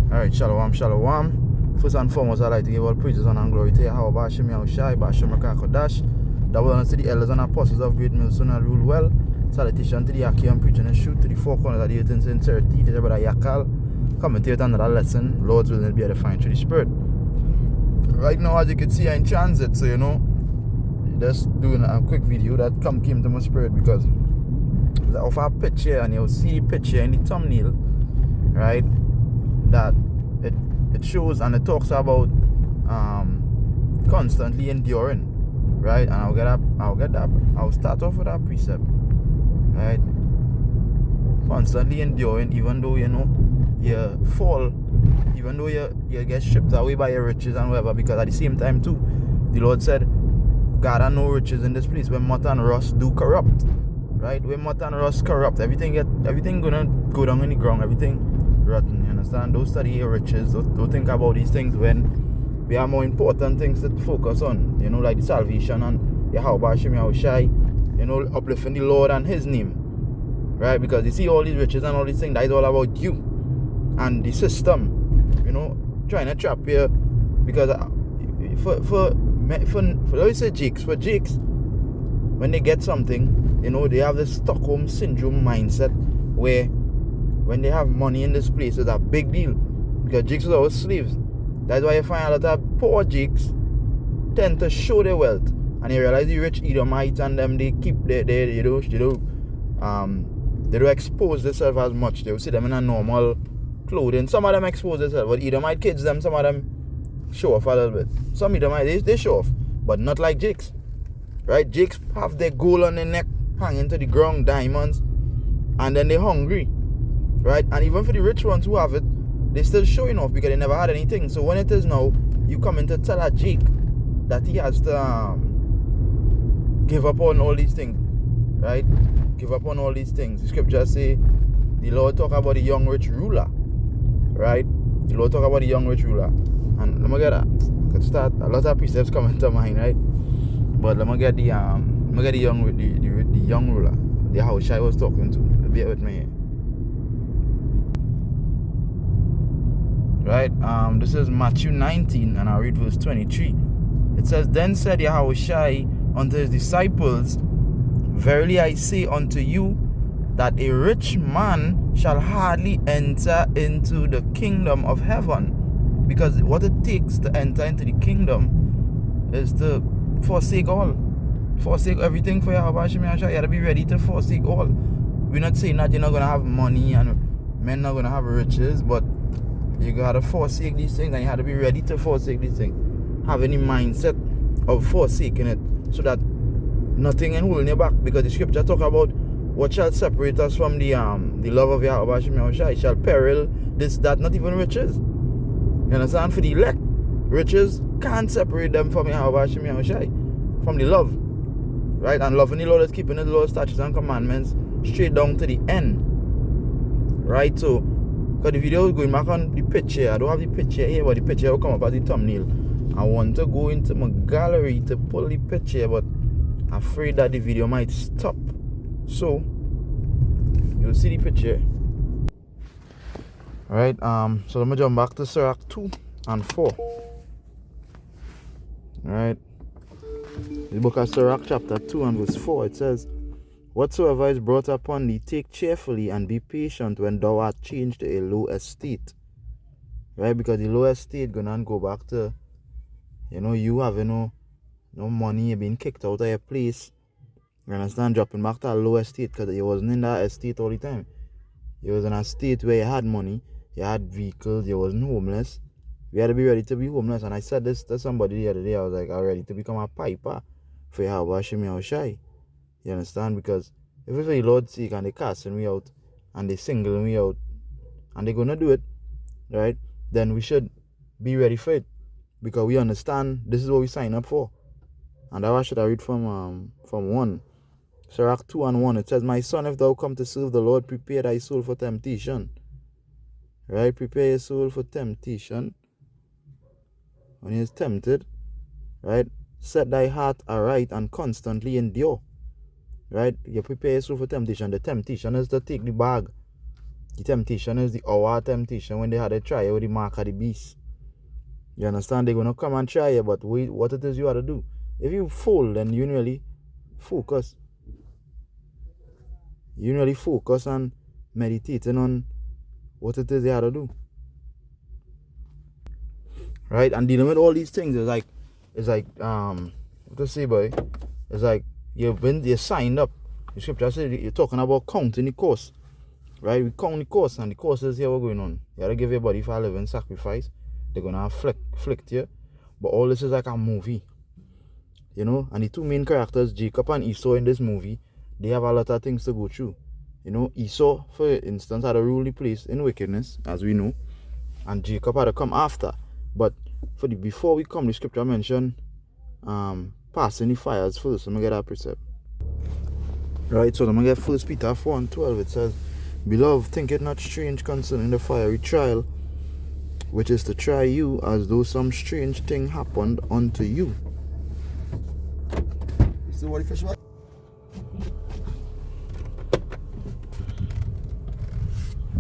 Alright, shalom, shalom. First and foremost, I'd like to give all praises and glory to Yahweh Bashim Yahushai, Bashim Kodash. That was unto the elders and apostles of Great Millstone and rule well. Salutation to the Yaki and preaching the truth to the four corners of the earth in sincerity. To the brother Yakal. Commentate another lesson. Lord's will be edifying through the Spirit. Right now, as you can see, I'm in transit, so just doing a quick video that came to my spirit because of a picture, and you'll see the picture in the thumbnail, right? That it shows and it talks about constantly enduring, right? And I'll start off with that precept, right? Constantly enduring, even though you fall, even though you get stripped away by your riches and whatever, because at the same time too, the Lord said, God had no riches in this place where moth and rust do corrupt, right? Where moth and rust corrupt, everything gonna go down in the ground, everything rotten, you understand? Don't study your riches, don't think about these things when we have more important things to focus on, like the salvation and Yahweh Hashem Yahushai, uplifting the Lord and His name, right? Because you see all these riches and all these things, that is all about you and the system, trying to trap you, because let me say Jakes, when they get something, they have this Stockholm syndrome mindset where when they have money in this place, it's a big deal. Because Jakes was always slaves. That's why you find a lot of poor Jakes tend to show their wealth. And you realize the rich Edomites and them, they keep they don't expose themselves as much. They will see them in a normal clothing. Some of them expose themselves, but Edomite kids, some of them show off a little bit. Some Edomites, they show off, but not like Jakes. Right? Jakes have their gold on their neck hanging to the ground, diamonds, and then they're hungry. Right? And even for the rich ones who have it, they're still showing off because they never had anything. So when it is now, you come in to tell a Jake that he has to give up on all these things. Right? Give up on all these things. The scriptures say, the Lord talk about the young rich ruler. Right? The Lord talk about the young rich ruler. And let me get that. I could start a lot of precepts coming to mind, right? But let me get the young ruler, the house I was talking to. Bear with me here. Right? This is Matthew 19, and I'll read verse 23. It says, Then said Yahushai unto his disciples, Verily I say unto you, that a rich man shall hardly enter into the kingdom of heaven. Because what it takes to enter into the kingdom is to forsake all. Forsake everything for Yahweh Hashem Yahushai. You have to be ready to forsake all. We're not saying that you're not going to have money and men not going to have riches, but you got to forsake these things, and you have to be ready to forsake these things. Having the mindset of forsaking it, so that nothing can hold you back. Because the scripture talk about what shall separate us from the love of Yahweh Hashem Yahushai. Shall peril, this, that, not even riches. You understand? For the elect, riches can't separate them from Yahweh Hashem Yahushai, from the love. Right? And loving the Lord is keeping the Lord's statutes and commandments straight down to the end. Right? So, because the video is going back on the picture. I don't have the picture here, but the picture will come up as the thumbnail. I want to go into my gallery to pull the picture, but I'm afraid that the video might stop. So, you'll see the picture. Alright, so let me jump back to Sirach 2 and 4. Alright. The book of Sirach chapter 2 and verse 4, it says, Whatsoever is brought upon thee, take cheerfully, and be patient when thou art changed to a low estate. Right? Because the low estate gonna go back to, you having no money, you being kicked out of your place. You understand? Dropping back to a low estate, because you wasn't in that estate all the time. You was in a state where you had money, you had vehicles, you wasn't homeless. We had to be ready to be homeless. And I said this to somebody the other day. I was like, I'm ready to become a piper for Yahweh Hashem Yahushai. You understand? Because if it's for the Lord's sake and they casting me out and they singling me out and they're going to do it, right, then we should be ready for it. Because we understand this is what we sign up for. And that should I read from 1. Sirach 2 and 1. It says, My son, if thou come to serve the Lord, prepare thy soul for temptation. Right? Prepare your soul for temptation. When he is tempted, right? Set thy heart aright and constantly endure. Right? You prepare yourself for temptation. The temptation is to take the bag. The temptation is the hour temptation when they had a trial with the mark of the beast. You understand? They're going to come and try you, but wait, what it is you have to do. If you fall, then you really focus. You really focus on meditating on what it is you have to do. Right? And dealing with all these things is like what to say, boy? It's like you're signed up. The scripture says you're talking about counting the cost. Right? We count the cost, and the cost is here what's going on. You gotta give your body for a living sacrifice. They're gonna afflict you. But all this is like a movie. You know, and the two main characters, Jacob and Esau in this movie, they have a lot of things to go through. You know, Esau, for instance, had a rule the place in wickedness, as we know, and Jacob had to come after. But before we come, the scripture mentioned passing the fires first. So I'm gonna get that precept. Right, so I'm gonna get 1 Peter 4:12. It says, Beloved, think it not strange concerning the fiery trial, which is to try you as though some strange thing happened unto you. So what fish what?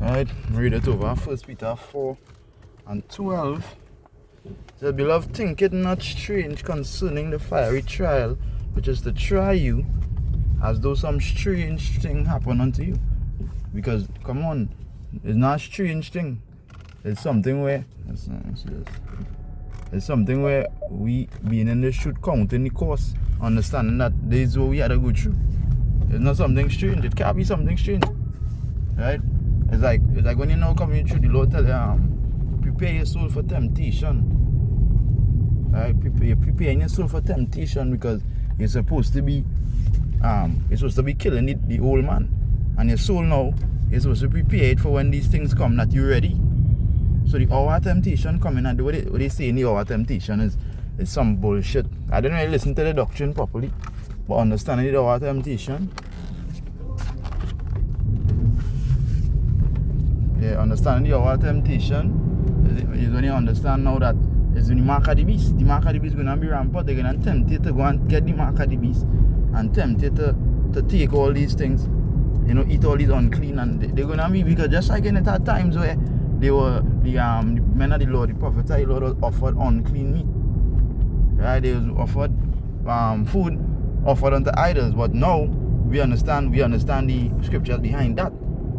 Alright, read it over. 1 Peter 4:12. It says, Beloved, think it not strange concerning the fiery trial, which is to try you as though some strange thing happened unto you. Because, come on, it's not a strange thing. It's something where we being in the should count in the course, understanding that this is what we had to go through. It's not something strange. It can't be something strange. Right? It's like when you know coming through, the Lord tell you, prepare your soul for temptation. Right? You're preparing your soul for temptation because you're supposed to be killing the old man. And your soul now is supposed to prepare it for when these things come, that you're ready. So the hour temptation coming, and what they say in the hour temptation is some bullshit. I didn't really listen to the doctrine properly, but understanding the hour temptation, understanding the hour temptation is when you understand now that it's the mark of the beast. The mark of the beast is going to be rampant. They're going to tempt you to go and get the mark of the beast and tempt you to take all these things, you know, eat all these unclean, and they're going to be, because just like in it at times where they were the men of the Lord, the prophets of the Lord was offered unclean meat. Right? They was offered food offered unto idols. But now we understand the scriptures behind that.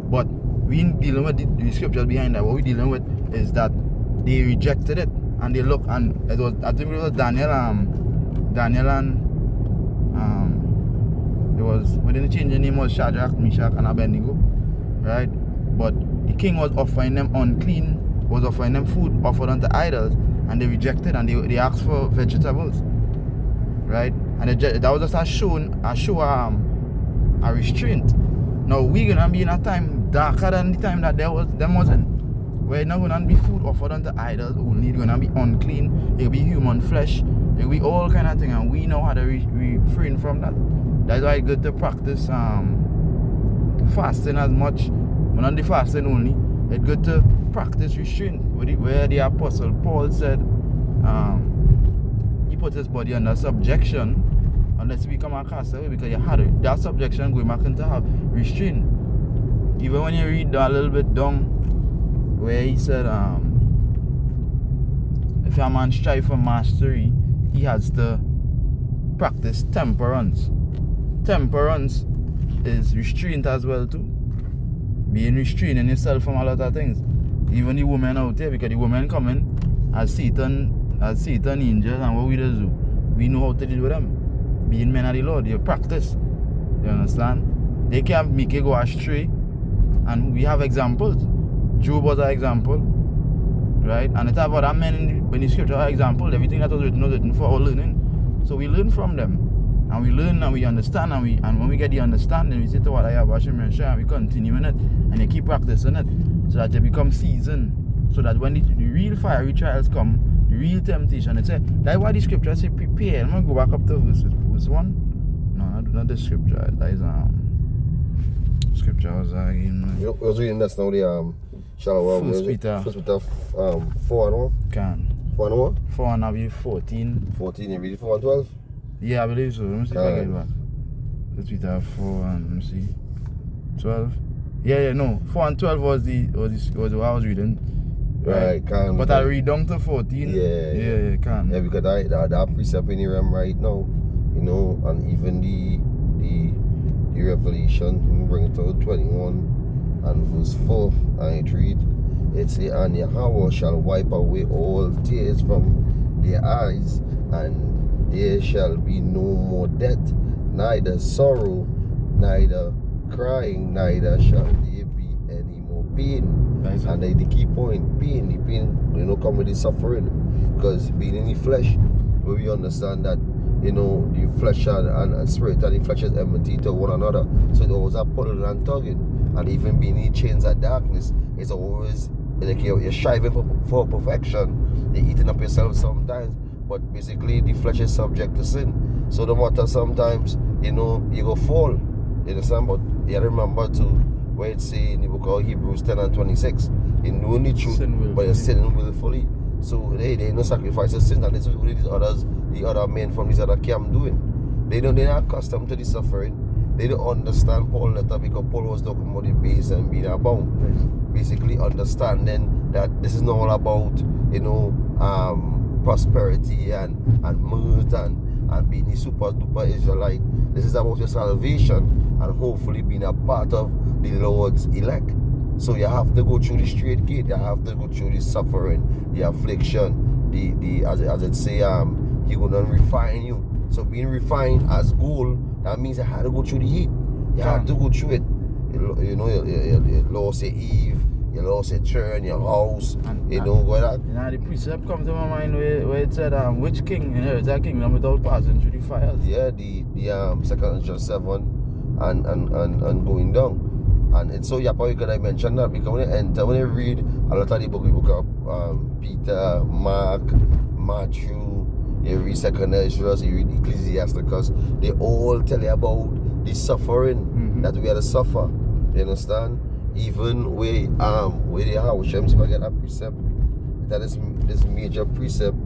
But we ain't dealing with the scriptures behind that. What we're dealing with is that they rejected it, and they look, and it was, I think it was Daniel and it was, when they changed the name, was Shadrach, Meshach, and Abednego. Right? But the king was offering them was offering them food offered unto idols, and they rejected, and they asked for vegetables. Right? And that was just a restraint. Now we're gonna be in a time darker than the time that them wasn't. We're not gonna be food offered unto idols only. It's gonna be unclean. It'll be human flesh. It'll be all kind of thing, and we know how to refrain from that. That's why it's good to practice fasting as much, but not the fasting only. It's good to practice restraint, where the Apostle Paul said he put his body under subjection unless you become a castaway, because you had it. That subjection going back into have restraint. Even when you read a little bit down where he said if a man strive for mastery, he has to practice temperance. Temperance is restraint as well too. Being restraining yourself from a lot of things. Even the women out there, because the women coming as Satan angels, and what we do, we know how to deal with them. Being men of the Lord, you practice. You understand? They can't make you go astray. And we have examples. Job was an example. Right? And it's about that men when the scripture are example, everything that was written for our learning. So we learn from them. And we learn and we understand, and when we get the understanding, we say to what I have and we continue in it, and you keep practicing it so that you become seasoned. So that when the real fiery trials come, the real temptation, it's that's why the scripture say prepare. I'm gonna go back up to verse 1. No, not the scripture. That is scripture was you was reading this now, the shallow 1 Peter 4 and 1? Can 4 and 1? 4 and 14. 14, you read 4 and 12? Yeah, I believe so. Let me see if I get it back. 1 Peter 4 and let me see 12. Yeah, no. 4 and 12 was what I was reading. Right, can. But I read down to 14. Yeah, can. Yeah, because that precept in here right now, you know, and even the Revelation, we bring it to 21 and verse 4, and it read, it say, and Yahweh shall wipe away all tears from their eyes, and there shall be no more death, neither sorrow, neither crying, neither shall there be any more pain. Nice. And the key point, pain, the pain, you know, come with the suffering. Because being in the flesh, where we understand that, you know, the flesh and spirit and the flesh is enmity to one another. So it always a pulling and tugging. And even being in chains of darkness, it's always like you're striving for perfection. You're eating up yourself sometimes. But basically the flesh is subject to sin. So no matter sometimes, you know, you go fall. You understand? But you have to remember to where it say in the book of Hebrews 10 and 26, you know the truth, but you're sinning willfully. So they no sacrifice of sin, and this is what the other men from this other camp doing. They're not accustomed to the suffering. They don't understand Paul letter, because Paul was talking about the base and being abound. Basically understanding that this is not all about, you know, prosperity and mirth and being a super duper Israelite. This is about your salvation and hopefully being a part of the Lord's elect. So you have to go through the straight gate. You have to go through the suffering, the affliction, the as it say, He gonna refine you. So being refined as gold, that means you have to go through the heat. You have to go through it. You know, you lost your Eve, you lost your churn, your house, you know what that. Now the precept comes to my mind where it said, which king inherits that kingdom without passing through the fires? Yeah, the 2 Corinthians 7 and going down. And it's so you probably could have mentioned that, because when you read a lot of the book of Peter, Mark, Matthew, you read 2nd Ezra, you read Ecclesiasticus, they all tell you about the suffering that we had to suffer. You understand? Even where they have Shem, if I get that precept, that is this major precept,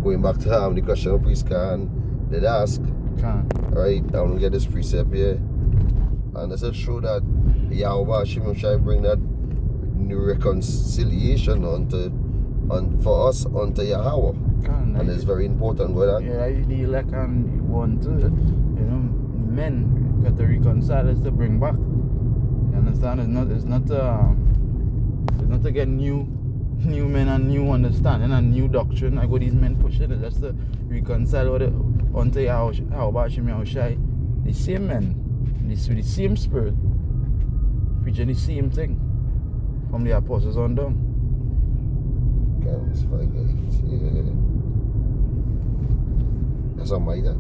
going back to the question of priest can they'd ask. Right, I want to get this precept here. And it's true that Yahweh Hashem shall bring that new reconciliation for us unto Yahweh. And it's very important. Yeah, the elect and want to, you know, men got to reconcile is to bring back. You understand? It's not to get new men and new understanding and new doctrine like what these men pushing. It's just to reconcile unto Yahweh Hashem Yahushai. The same men. With the same spirit, preaching the same thing from the apostles on down. That's all my that.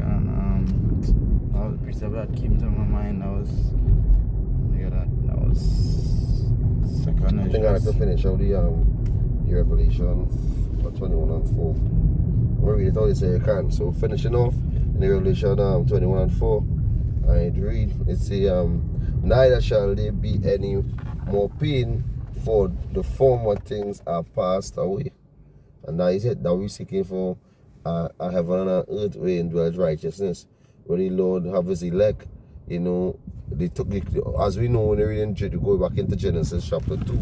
And all the precept that came to my mind, that was 2nd. I think I have to finish out the Revelation 21 and 4. We'll read it all this you can. So finishing off in the Revelation 21 and 4. I read, it say, neither shall there be any more pain, for the former things are passed away. And that is it, that we're seeking for a heaven and an earth where dwells righteousness, where the Lord have his elect. You know, as we know, when we read go back into Genesis chapter 2,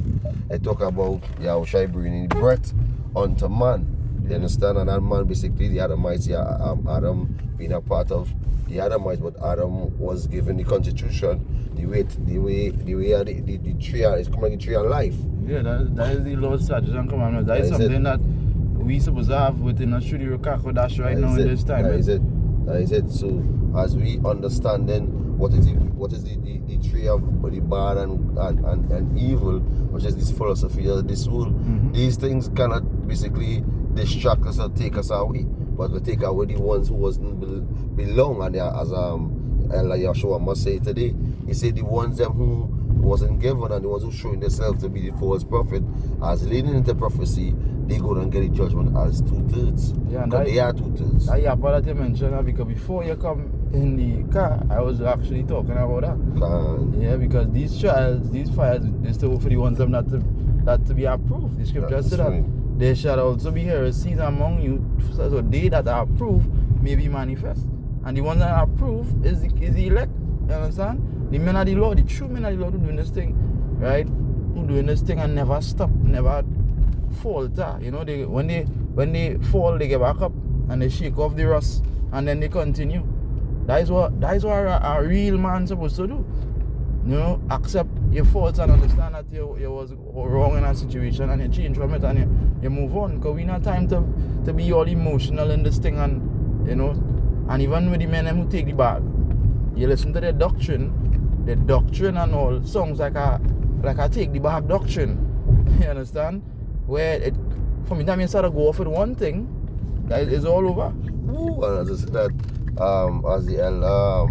I talk about Yahushua bringing breath unto man. You understand? And that man, basically the Adamites, Adam being a part of the Adamites, but Adam was given the constitution, the way the tree is coming, the tree of life. Yeah, that is the Lord's statutes and commandments. That is something that we supposed to have within a Shuri Rokako Dash right now in this time. That is it. So as we understand then what is the tree of the bad and evil, which is this philosophy of this world, these things cannot basically distract us or take us away, but we take away the ones who wasn't belong. And as Yahshua must say today, he said the ones them who wasn't given and the ones who showing themselves to be the false prophet as leading into prophecy, they go and get the judgment as 2/3. Yeah, and they are 2/3. Yeah, but that you mentioned, because before you come in the car, I was actually talking about that. Yeah, because these trials, these fires, is to for the ones them not to be approved. The scripture said that there shall also be heresies among you, so they that are approved may be manifest. And the ones that are approved is the elect. You understand? The men of the Lord, the true men of the Lord who doing this thing, right? Who doing this thing and never stop, never falter. You know, when they fall, they get back up and they shake off the rust and then they continue. That is what a real man supposed to do. You know, accept your faults and understand that you was wrong in a situation and you change from it and you move on. Because we not time to be all emotional in this thing and, you know, and even with the men who take the bag, you listen to the doctrine and all songs like a take the bag doctrine. You understand? Where it from the time you start to go off with one thing, that is all over. Ooh, and as I said that, as the elder,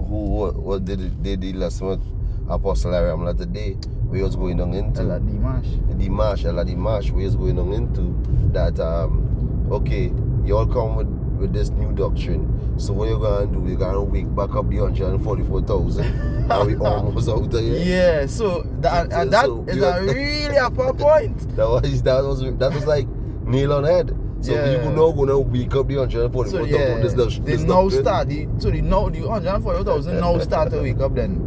who did the lesson with Apostle Ariam the other day, we was going on into Dimash, we was going on into that. Okay, you all come with this new doctrine. So what you're gonna do? You're gonna wake back up the 144,000, and we almost out of here. Yeah. So that is a really a point. That was like nail on head. So people now gonna wake up the 144,000. So yeah, they now start the 144,000 now start to wake up then.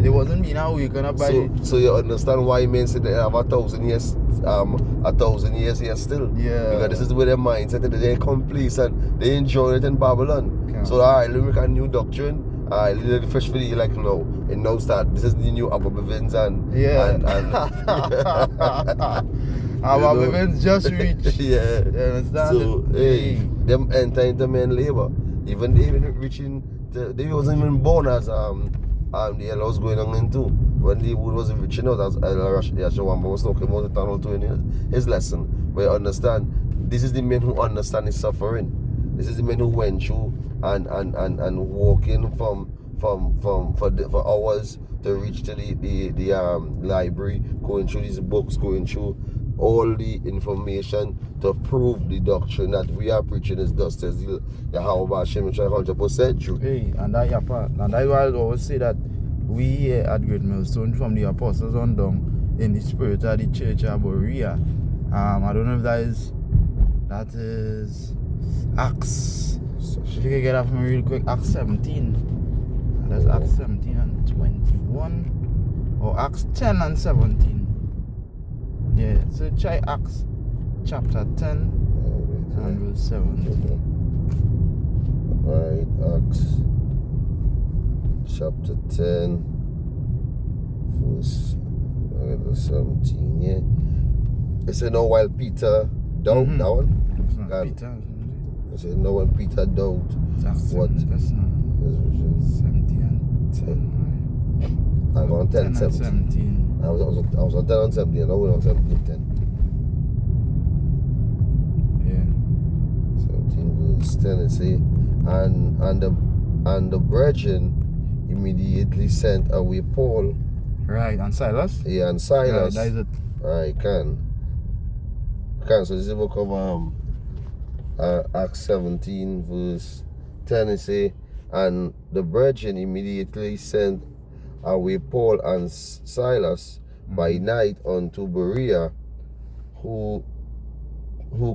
They wasn't being now waking up by so you understand why men say they have 1,000 years, 1,000 years here still. Yeah. Because this is where their mindset is. They're complacent. They enjoy it in Babylon. Okay. So alright, let me make a new doctrine. Alright, let the fresh video like no. And now start. This is the new Abba Bivens and our events just reached. Yeah. You understand? So hey, them enter into men labor. Even they reaching they wasn't even born as the Ella was going on into when the wood wasn't reaching out as Yashawamba was talking about the tunnel to his lesson. But you understand, this is the men who understand his suffering. This is the men who went through and walking for hours to reach to the library, going through these books, going through all the information to prove the doctrine that we are preaching is thus says Yahweh Hashem 100% true. Hey, and that your part. And that's why I always say that we here at Great Millstone, from the apostles on down, in the spirit of the church of Berea. I don't know if that is Acts. If you can get that for me real quick, Acts 17. That's Acts 17 and 21. Or Acts 10 and 17. Yeah, so try Acts chapter 10 and verse 17. Alright, Acts chapter 10 verse 17, yeah. It said no while Peter doubt that one. It's not Peter. It said no when Peter doubt what? That's not 17 and 10, right? I'm on 10 and 17. I was on 10 and 17, and I was on 17 10. Yeah. 17 verse 10 it say, and the brethren immediately sent away Paul. Right, and Silas? Yeah, and Silas. Right, that is it. Right, can. So this is the book of Acts 17 verse 10 it say, and the brethren immediately sent away Paul and Silas by night unto Berea, who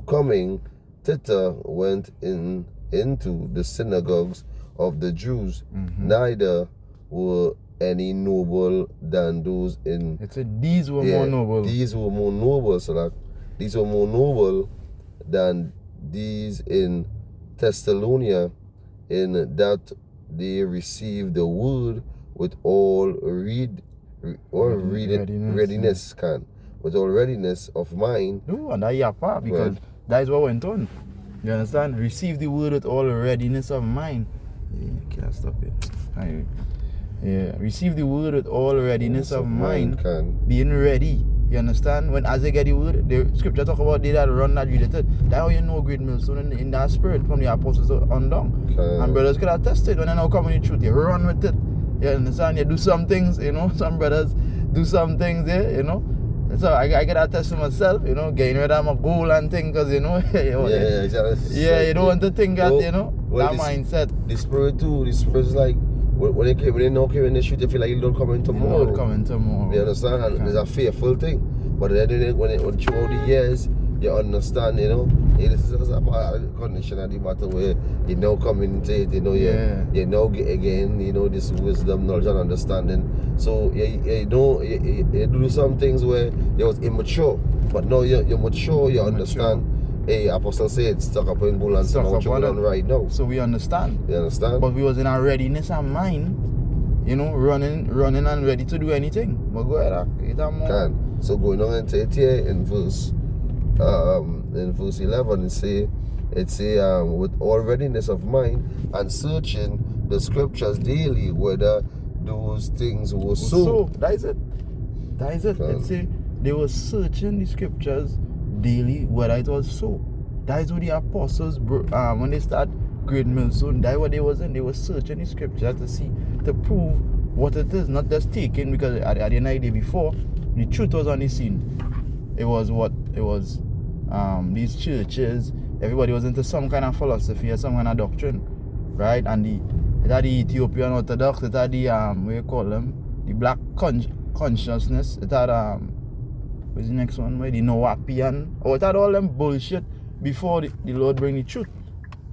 coming thither went into the synagogues of the Jews. Neither were any noble than those in. It said these were more noble. These were more noble, so that these were more noble than these in Thessalonica, in that they received the word with all readiness with all readiness of mind. No, and that's your part, because that is what went on. You understand? Receive the word with all readiness of mind. Yeah, can't stop it. Anyway. Yeah, receive the word with all readiness of mind. Being ready. You understand? When as they get the word, the scripture talk about they that run that related. That's how you know Great Millstone in that spirit from the apostles on down. And brothers could attest it when they now come in the truth. They run with it. You understand? You do some things, you know, some brothers do some things there, you know. So I get that test to myself, you know, getting rid of my goal and thing, because, you know, you don't want to think that, you know, that mindset. The spirit too, the spirit is like, when they know came in the street, they feel like you don't come in tomorrow. You don't come in tomorrow. You understand? And it's a fearful thing. But then when throughout the years, you understand, you know, This is just a condition of the matter where you now come into it, you know, you now get again, you know, this wisdom, knowledge and understanding. So you do some things where you was immature, but now you're mature, you understand. Hey, Apostle said, stuck up in bull and stuck what you're on right now. So we understand. You understand? But we was in our readiness and mind, you know, running and ready to do anything. But go ahead, can. So going on into it here in verse 11, it say with all readiness of mind and searching the scriptures daily whether those things were so. That is it. It say they were searching the scriptures daily whether it was so. That is what the apostles when they start Great Millstone, that's what they was in. They were searching the scriptures to prove what it is, not just taking, because at the night day before, the truth was on the scene. It was these churches, everybody was into some kind of philosophy or some kind of doctrine, right? And it had the Ethiopian Orthodox, it had the what you call them, the black consciousness, it had what's the next one? The Noapian, it had all them bullshit before the Lord bring the truth.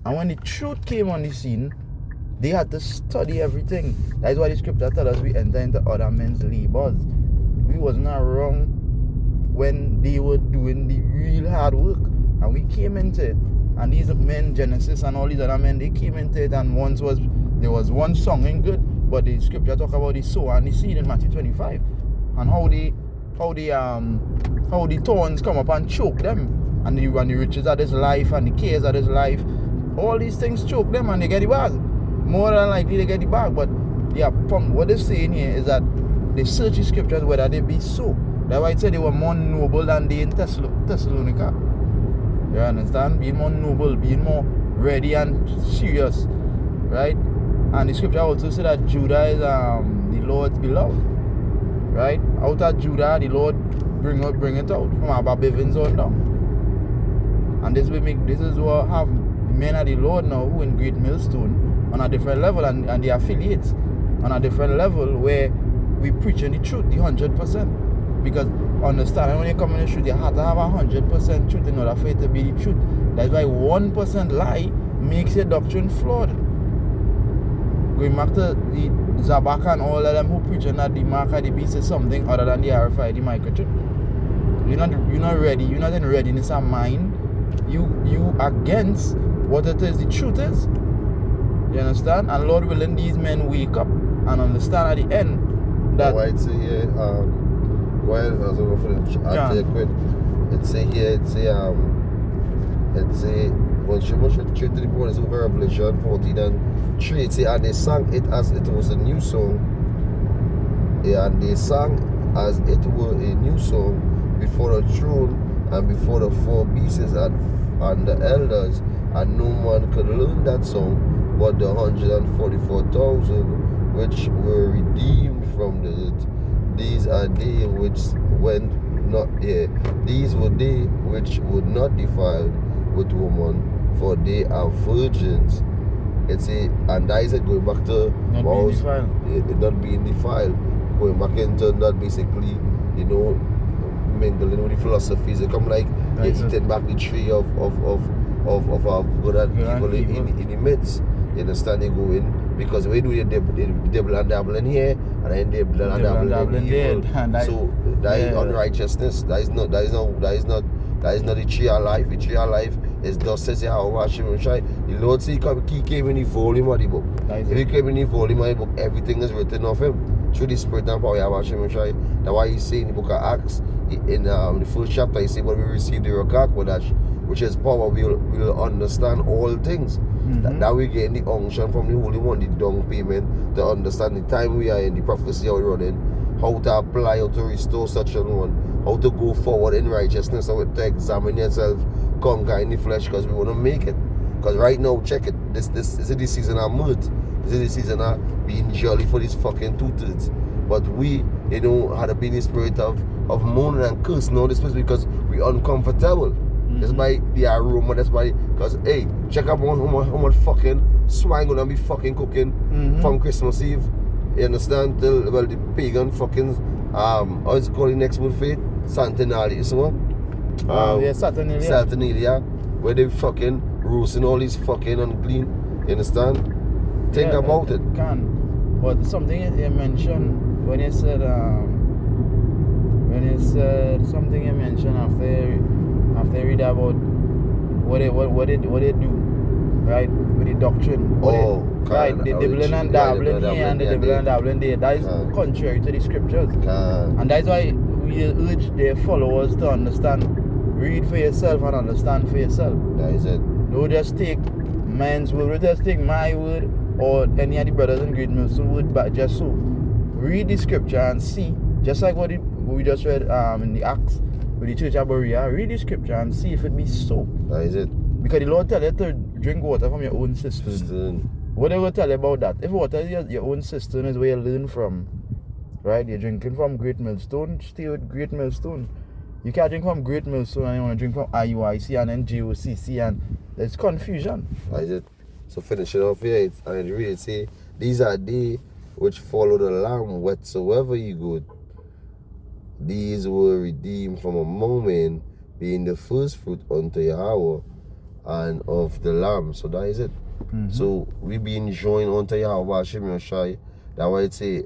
And when the truth came on the scene, they had to study everything. That's why the scripture tells us we enter into other men's labors. We was not wrong when they were doing the real hard work. And we came into it. And these men, Genesis and all these other men, they came into it. And there was one song in good, but the scripture talk about the sower and the seed in Matthew 25. And how the thorns come up and choke them. And the riches of this life and the cares of this life. All these things choke them and they get the bag. More than likely they get the bag. But what they're saying here is that they search the scriptures whether they be so. That's why I said they were more noble than they in Thessalonica. You understand? Being more noble, being more ready and serious. Right? And the scripture also said that Judah is the Lord's beloved. Right? Out of Judah, the Lord bring it out from our Bivins on down. And this is what have men of the Lord now who in Great Millstone on a different level and the affiliates on a different level where we preaching the truth, the 100%. Because understand, when you come in the truth, you have to have 100% truth in order for it to be the truth. That's why 1% lie makes your doctrine flawed. Going back to the Zabak and all of them who preaching that the mark of the beast is something other than the RFID microchip. You're not ready. You're not in readiness of mind. You against what it is, the truth is. You understand? And Lord willing, these men wake up and understand at the end that. Why it's here? Well, I was going to finish. I'll take it. It's here. When she was straight to the point, it's over Revelation 14 and 3. It's and they sang it as it was a new song. Yeah, and they sang as it were a new song before the throne and before the four beasts and the elders, and no man could learn that song but the 144,000 which were redeemed from the earth. These are they which went not here. These were they which would not defile with woman, for they are virgins. It's and that is it, going back to not being defiled, going back into that basically, you know, mingling with the philosophies. They come like you're eating back the tree of our good and evil in the midst. You understand? They go in because we do the devil and dabble in here, and then devil and dabble in evil. So that is unrighteousness. That is not the tree of life. The tree of life is thus says Yahweh Hashem Shai. The Lord said he came in the volume of the book. If he came in the volume of the book, everything is written of him through the spirit and power of Yahweh Hashem Shai. That's why he say in the book of Acts, in the first chapter, he say when we receive the Rokak Kodash, which is power, we'll understand all things. That we get the unction from the Holy One, the down payment, to understand the time we are in, the prophecy how we're running, how to apply, how to restore such an one, how to go forward in righteousness, how to examine yourself, conquer in the flesh, because we want to make it. Because right now, check it, this is the season of mirth. This is the season of being jolly for these fucking 2/3. But we, you know, had to be in the spirit of mourning and curse now this place because we're uncomfortable. That's by the aroma, that's by, because hey, check out how much fucking swine gonna be fucking cooking from Christmas Eve. You understand? Till the pagan fucking how is it called the next word for it? Saturnalia, so Saturnalia. Saturnalia. where they fucking roasting all these fucking unclean. You understand? Think about it. Can. But something you mentioned when you said something you mentioned after you read about what they do, right? With the doctrine. Right, the dibbling and dabbling here and the dibbling and dabbling there. That is contrary to the scriptures. And that's why we urge their followers to understand, read for yourself and understand for yourself. That is it. Don't just take man's word, just take my word or any of the brothers and great Millstone word, but just so. Read the scripture and see, just like what we just read in the Acts with the church of Berea, read the scripture and see if it be so. That is it. Because the Lord tell you to drink water from your own cistern. What they will tell you about that? If water is your own cistern is where you learn from, right? You're drinking from Great Millstone, stay with Great Millstone. You can't drink from Great Millstone and you want to drink from IUIC and then GOCC, and there's confusion. That is it. So finishing off here, and it really say, these are they which follow the Lamb whatsoever you go. These were redeemed from among men, being the first fruit unto Yahweh and of the Lamb. So that is it. Mm-hmm. So we being joined unto Yahweh Hashem Yoshai. That's why it say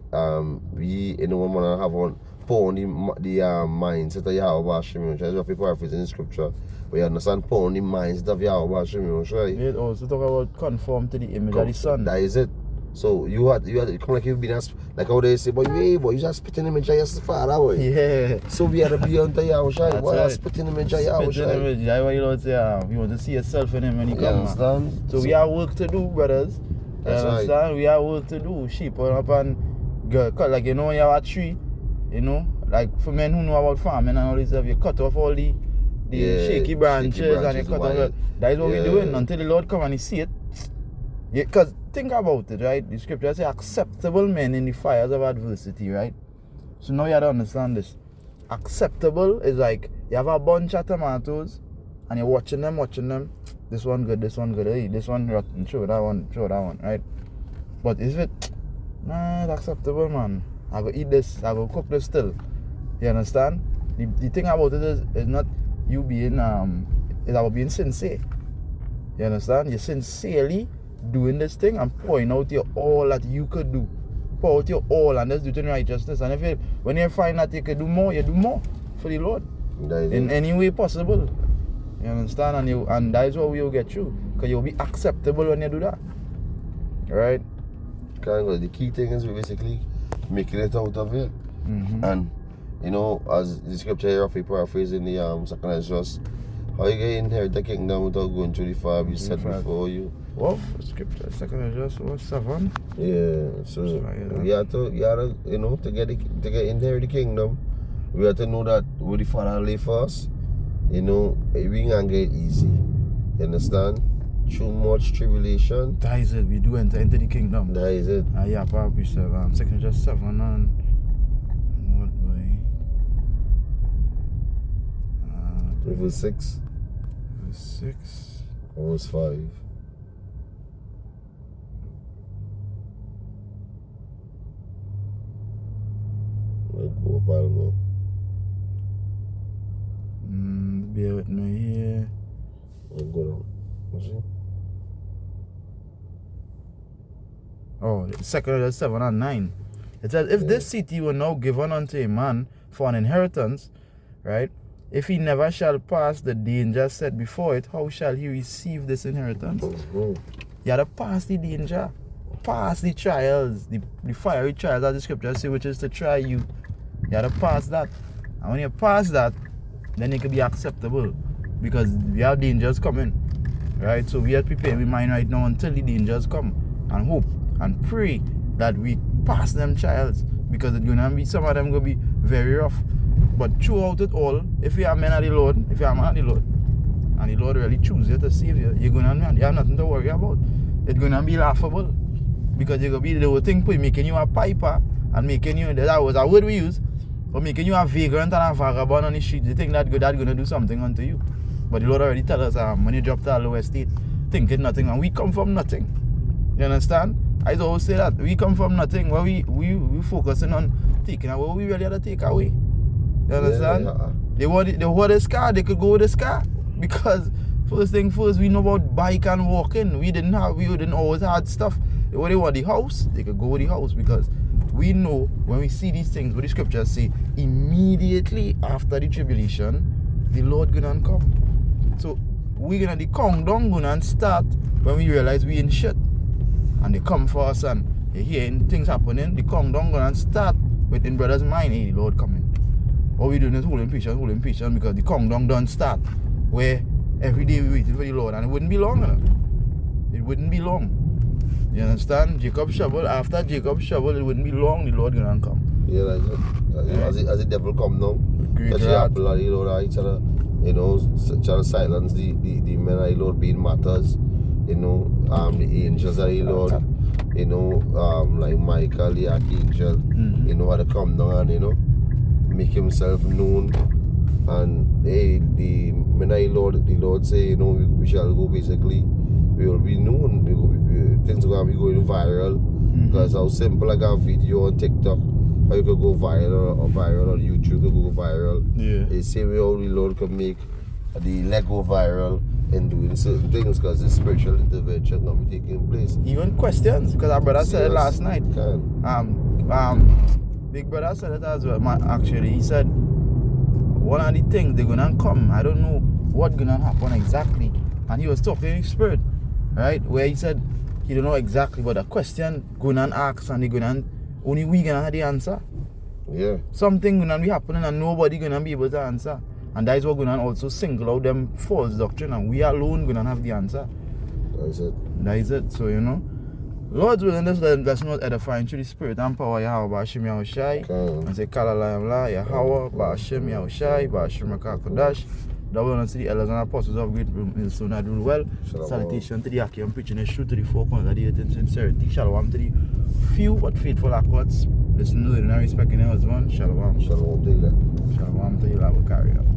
we in the woman have on pour on the mindset of Yahweh Hashem Yoshai. That's what people are phrasing in the scripture. But you understand, pour on the mindset of Yahweh Hashem Yoshai. It also talk about conform to the image of the Son. That is it. So you had to come like you've been like how they say, boy, you just spitting image of your father, boy. Yeah. So we had to be unto Yahweh. Why spitting image of Yahweh? Spitting image. That's why you don't say you want to see yourself in him when you come. Understand? So we have work to do, brothers. That's understand? Right. We have work to do. Sheep up and cut, like you know when you have a tree, you know, like for men who know about farming and all this stuff, you cut off all the shaky branches and you cut off. That is what we're doing until the Lord come and He see it. Because think about it, right? The scripture says acceptable men in the fires of adversity, right? So now you have to understand this. Acceptable is like you have a bunch of tomatoes and you're watching them. This one good, hey, this one rotten, show that one, right? But is it, nah, it's acceptable, man. I go eat this, I go cook this still. You understand? The thing about it is not you being, it's about being sincere. You understand? You're sincerely doing this thing and pouring out your all that you could do. Pour out your all and just do it in righteousness. And when you find that you can do more, you do more for the Lord. In any way possible. You understand? And that is what we will get through. Because you'll be acceptable when you do that. Right? The key thing is basically making it out of it. Mm-hmm. And you know, as the scripture here, if we paraphrase in the second is just how you get inherit the kingdom without going through the fire you set before you. What scripture? Second is just what 7? Yeah, so you have to you know, to get inherit the kingdom, we have to know that what the Father lay for us, you know, we can get easy. You understand? Too much tribulation. That is it, we do enter into the kingdom. That is it. Yeah, probably 7. Second is just 7 and what way? Verse 6. Verse 6. Verse 5. Go up, I don't know. Bear with me here. I'll go down. What's it? Oh, second 7 and 9. It says, if this city were now given unto a man for an inheritance, right? If he never shall pass the danger set before it, how shall he receive this inheritance? You have to pass the danger, pass the trials, the fiery trials, as the scripture say, which is to try you. You have to pass that. And when you pass that, then it can be acceptable. Because we have dangers coming. Right? So we have to prepare our mind right now until the dangers come. And hope and pray that we pass them trials. Because it's gonna be, some of them gonna be very rough. But throughout it all, if you are men of the Lord, and the Lord really chooses you to save you, you have nothing to worry about. It's gonna be laughable. Because you're gonna be the whole thing making you a piper and making you, that was a word we use, or making you a vagrant and a vagabond on the street. You think that's gonna do something unto you. But the Lord already tell us when you drop to a lower state, thinking nothing, and we come from nothing. You understand? I always say that we come from nothing, where we focusing on taking away what we really have to take away. You understand? They want the scar, they could go with the scar. Because First thing first, we know about bike and walking. We didn't always had stuff. When they want the house, they could go with the house, because we know when we see these things, what the scriptures say, immediately after the tribulation, the Lord gonna come. So we gonna the countdown gonna start when we realize we in shit, and they come for us, and you hearing things happening. The countdown gonna start within brother's mind. Hey, the Lord coming. All we doing is holding patience, because the countdown don't start. Where every day we waiting for the Lord, and it wouldn't be long enough. It wouldn't be long. You understand? Jacob's trouble. After Jacob's trouble, it wouldn't be long. The Lord gonna come. Yeah, that's it. As the devil come now, Great touch rat. the apple, you know, right? Trying to silence the men of the Lord being martyrs. You know, the angels of the Lord. You know, like Michael, the archangel. Mm-hmm. You know, how to come down and, you know, make himself known. And hey, the men of the Lord say, you know, we shall go basically. We will be known. Things are going to be going viral. Because how simple like a video on TikTok, how you could go viral or viral on YouTube, could go viral. Yeah. The same way how the Lord can make the leg go viral in doing certain things, because the spiritual intervention will be taking place. Even questions, because our brother said it last night. Big brother said it as well. Actually, he said one of the things they're gonna come. I don't know what's gonna happen exactly, and he was talking in his spirit, right? Where he said he don't know exactly, but a question gonna ask, and they gonna only we gonna have the answer. Yeah. Something gonna be happening, and nobody gonna be able to answer. And that is what gonna also single out them false doctrine, and we alone gonna have the answer. That is it. So, you know, Lord's willing, let's not edifying through the spirit and power. Yahweh Ba'ashim Yahushai. And say Kalalayam La Yahweh Ba'ashim Yahushai Ba'ashim Kodash. Double honor to the elders and apostles of great Millstone that do well. Salutation to the Aki, preaching the truth to the four corners of the earth in sincerity. Shalom to the few but faithful Akkots. Listen to it and respecting your husband. Shalom. Shalom to you. Shalom to you, love carry on.